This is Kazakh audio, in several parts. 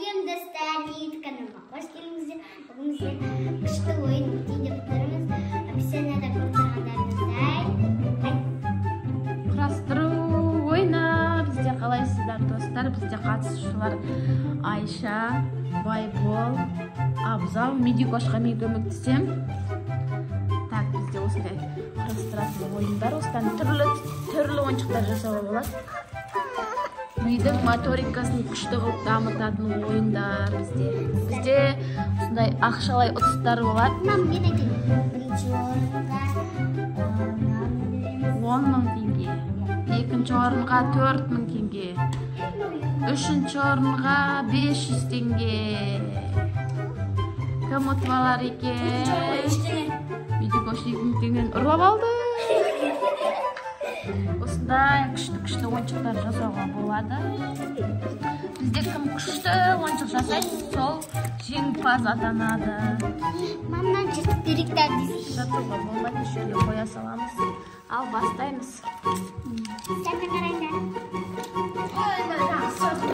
Selamünaleyküm dostlar. YouTube kanalıma hoş geldiniz. Bugün size kışta oyun deyip durumuz. Biz senede kurtarganlarımızday. Құрастыру ойна. Бізде қалайсыздар достар? Бізде қатысушылар Айша, Байбол, Абзал, Медикошқа мен көмектесем. Так, бізде осындай құрастыратын ойындар, осыдан түрлі ойыншықтар жасауға болады. Мидың моторикасын күшті қылып дамытатын ойындар бізде. Бізде осындай ақшалай ұтыстар болады. Мам, мен айтайын. Бірінші орынға 10.000 теңге. Екінші орынға 4.000 теңге. Үшінші орынға 500 теңге. Кім ұтып алар екен? Медикош 2.000 теңгені ұрлап алды. Осындай күшті ойыншықтар жасауға болады. Бізде кім күшті ойыншық жасайды, сол жеңімпаз атанады. Мамнан жыртып беріктер дейсіз. Жатуға болмайды, шөлге қоя саламыз. Ал бастаймыз. Сәні қарайдар.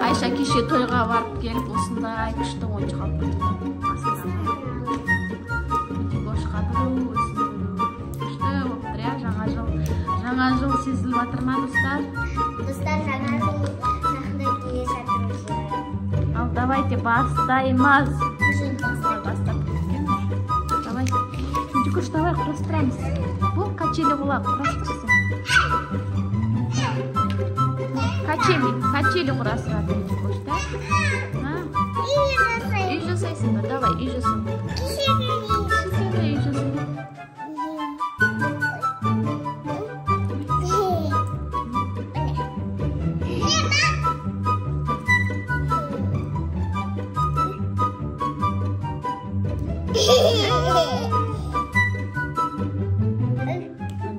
Айша кеше тойға барып келіп, осындай күшті ойыншық алып келді. Медикошқа біру, осындай күшті болып тұр, жаңа жыл сезіліп жатыр ма, достар? Достар, жаңа жыл жақында келе жатырмыз. Ал давайте бастаймыз. Бастап кеткен. Давай. Медикош, давай құрастырамыз. Бұл качели болады, құрастырсын. Качели құрастырады Медикош, да? Үй жасайсың ба? Давай, үй жасай. Үй жасай.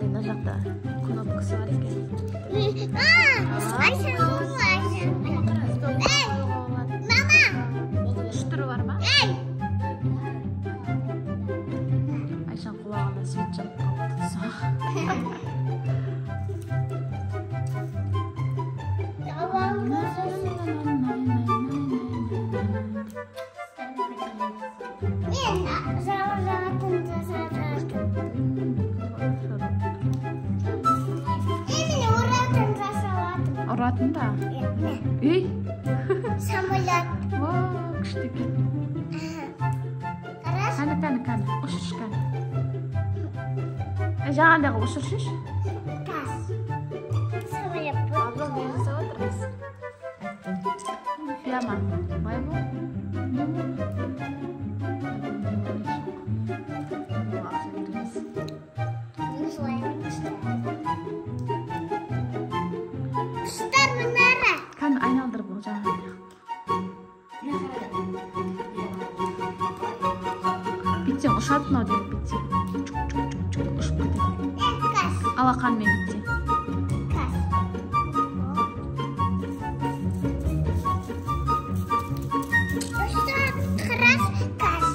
Мына жақта кнопкасы бар екен. Үш түрі бар ма? Айшаның құлағына свет жанып қалыпты. Ұратын ба? Үй? Самолет. Күшті екен. Кәні, ұшыш кәні. Жаңағындағы ұшыршыш? Тас. Самолет. Абзал не жасап отырмыз. Фляма, бай бол. Құштар мұнары. Кәні айналдырып ол жаңағындағы. Битсең ұшатын ау деп битсең. Ұшып кетеді. Кас. Алақанмен битсең. Кас. Құштар қырас кас.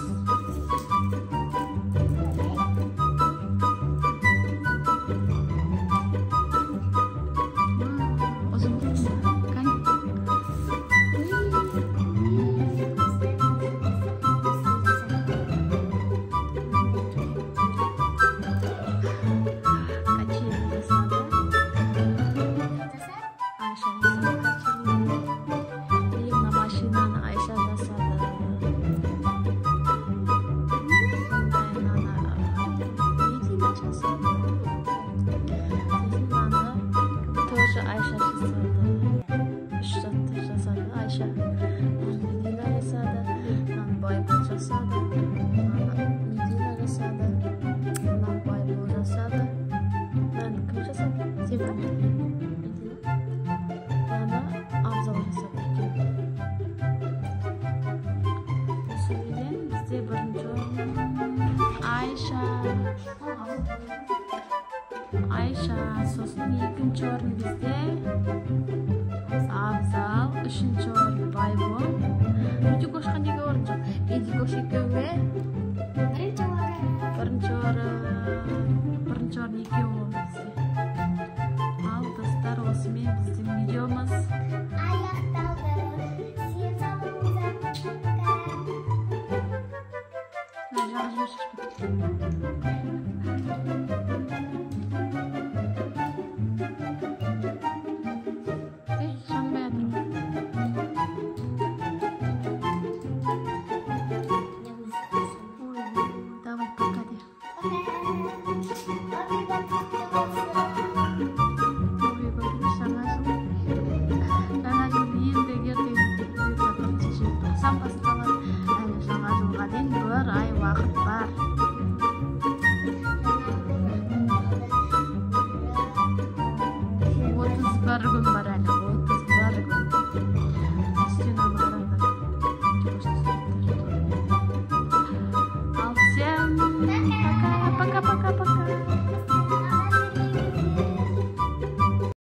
Ұзын болсын ба? Кәні. Качели жасады. Айша жасады качели. И мына машинаны Айша жасады. Тоже Айша жасады. Үш затты жасады Айша. Медина жасады. Байбол жасады. Медина жасады. Байбол жасады. Кім жасады? Сен ба? Медина. Абзал жасады екен. Осы үйден бізде бірінші орын Айша, сосын екінші орын бізде Абзал, үшінші орын Байбол. Медикошқа неге орын жоқ? Медикош екеуі бірінші орын екеуі ол бізде. Ал достар, осымен біздің видеомыз Аяқталды. Сен салыңыздар. шашпайды.